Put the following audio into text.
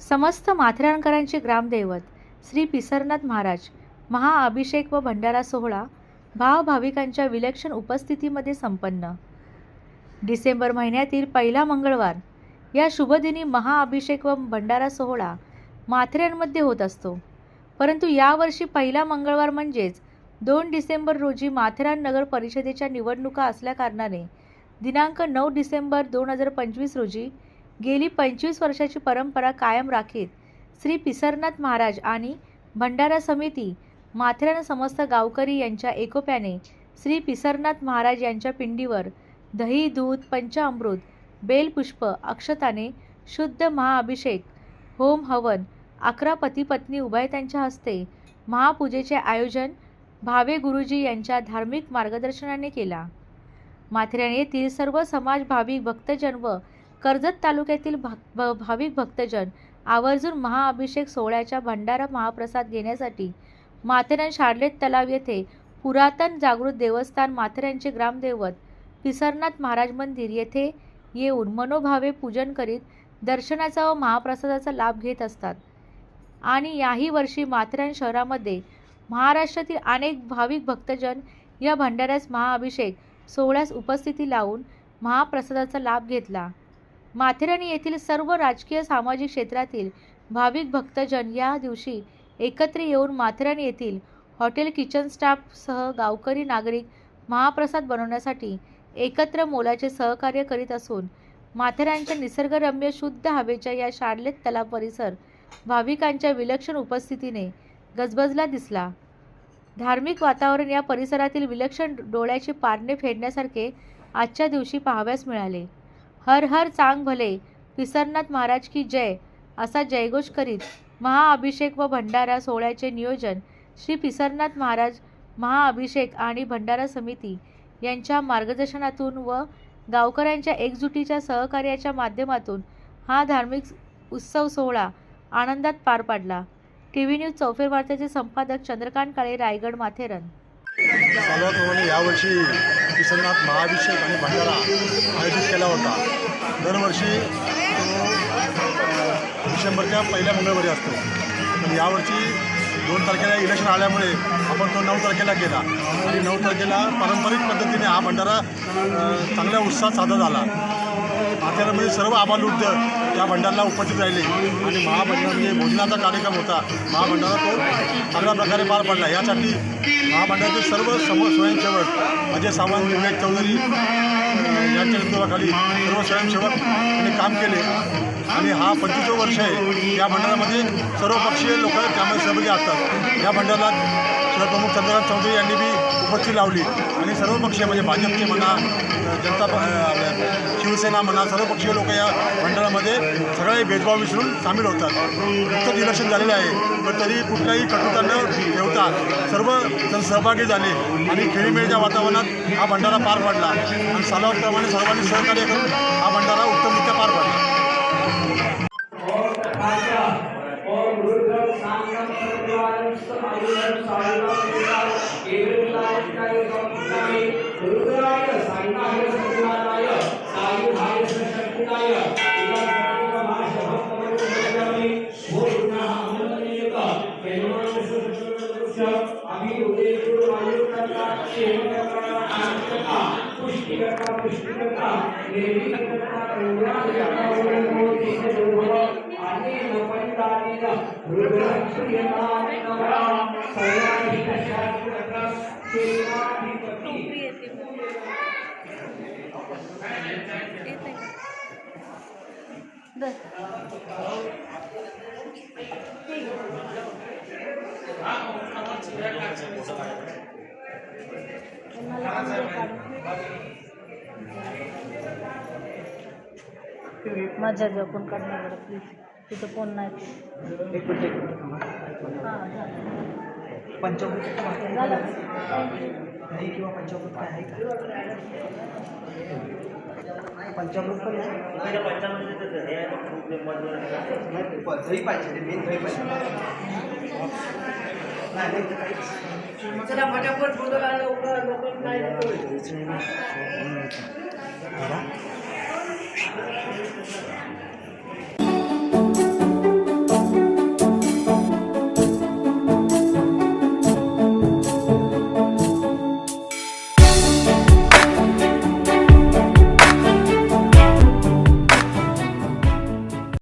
समस्त माथेरानकरांचे ग्रामदैवत श्री पिसरनाथ महाराज महाअभिषेक व भंडारा सोहळा भाविकांच्या विलक्षण उपस्थितीमध्ये संपन्न. डिसेंबर महिन्यातील पहिला मंगळवार या शुभदिनी महाअभिषेक व भंडारा सोहळा माथेरानमध्ये होत असतो. परंतु यावर्षी पहिला मंगळवार म्हणजेच 2 डिसेंबर रोजी माथेरान नगर परिषदेच्या निवडणुका असल्याकारणाने दिनांक 9 डिसेंबर 2025 रोजी गेली 25 वर्षाची परंपरा कायम राखीत श्री पिसरनाथ महाराज आणि भंडारा समिती माथेरान समस्त गावकरी यांच्या एकोप्याने श्री पिसरनाथ महाराज यांच्या पिंडीवर दही, दूध, पंचामृत, बेलपुष्प, अक्षताने शुद्ध महाअभिषेक, होम हवन, 11 पती पत्नी उभयतांच्या हस्ते महापूजेचे आयोजन भावे गुरुजी यांच्या धार्मिक मार्गदर्शनाने केला. माथेरान येथील सर्व समाज, भाविक भक्तजन व कर्जत तालुक्यातील भाविक भक्तजन आवर्जून महाअभिषेक सोहळ्याच्या भंडारा महाप्रसाद घेण्यासाठी माथेरान शार्लेट तलाव येथे पुरातन जागृत देवस्थान माथेरानचे ग्रामदैवत पिसरनाथ महाराज मंदिर येथे येऊन मनोभावे पूजन करीत दर्शनाचा व महाप्रसादाचा लाभ घेत असतात. आणि याही वर्षी माथेरान शहरामध्ये महाराष्ट्रातील अनेक भाविक भक्तजन या भंडाऱ्यास महाअभिषेक सोहळ्यास उपस्थिती लावून महाप्रसादाचा लाभ घेतला. माथेरान येथील सर्व राजकीय सामाजिक क्षेत्रातील भाविक भक्तजन या दिवशी एकत्र येऊन माथेरान येथील हॉटेल किचन स्टाफसह गावकरी नागरिक महाप्रसाद बनवण्यासाठी एकत्र मोलाचे सहकार्य करीत असून माथेरानच्या निसर्गरम्य शुद्ध हवेच्या या शार्लेट तलाव परिसर भाविकांच्या विलक्षण उपस्थितीने गजबजला दिसला. धार्मिक वातावरण या परिसरातील विलक्षण डोळ्याचे पारणे फेडण्यासारखे आजच्या दिवशी पाहाव्यास मिळाले. हर हर चांग भले, पिसरनाथ महाराज की जय असा जयघोष करीत महाअभिषेक व भंडारा सोहळ्याचे नियोजन श्री पिसरनाथ महाराज महाअभिषेक आणि भंडारा समिती यांच्या मार्गदर्शनातून व गावकऱ्यांच्या एकजुटीच्या सहकार्याच्या माध्यमातून हा धार्मिक उत्सव सोहळा आनंदात पार पाडला. टीव्ही न्यूज चौफेर वार्ताचे संपादक चंद्रकांत काळे, रायगड, माथेरान. सर्वप्रमाणे यावर्षी पिसरनाथ महाअभिषेक आणि भंडारा आयोजित केला होता. दरवर्षी तो डिसेंबरच्या पहिल्या मंगळवारी असतो, पण यावर्षी 2 तारखेला इलेक्शन आल्यामुळे आपण तो 9 तारखेला केला आणि 9 तारखेला पारंपरिक पद्धतीने हा भंडारा चांगल्या उत्साहात साजरा झाला. माथेरानमध्ये सर्व आबालवृद्ध त्या भंडाराला उपस्थित राहिले आणि महाभंडारा म्हणजे भोजनाचा कार्यक्रम होता. महाभंडारा तो चांगल्या प्रकारे पार पडला. यासाठी महाभंडाराचे सर्व स्वयंसेवक अजय सावंत, विवेक चौधरी यांच्या नेतृत्वाखाली सर्व स्वयंसेवक यांनी काम केले आणि हा 25वे वर्ष आहे. या भंडारामध्ये सर्वपक्षीय लोक त्यामध्ये सहभागी असतात. या भंडाराला शहरप्रमुख चंद्रकांत चौधरी यांनी बी उपस्थिती लावली आणि सर्वपक्षीय म्हणजे भाजपचे म्हणा, शिवसेना म्हणा, सर्वपक्षीय लोक या भंडारामध्ये सगळे भेदभाव विसरून सामील होतात. नुकतंच इलेक्शन झालेलं आहे, पण तरी कुठलाही कटुता न ठेवता सर्व जण सहभागी झाले आणि खेळीमेळीच्या वातावरणात हा भंडारा पार पडला आणि सालावप्रमाणे सर्वांनी सहकार्य करून हा भंडारा उत्तमरित्या पार पडला. माझ्या जपून काढणार प्लीज, तिथं फोन नाही. पंचामृत झालं दही किंवा पंचामृत काय आहे का? पंचामृत पण दही पाहिजे, मेन दही पाहिजे. नाही चला फटाफट बोलायला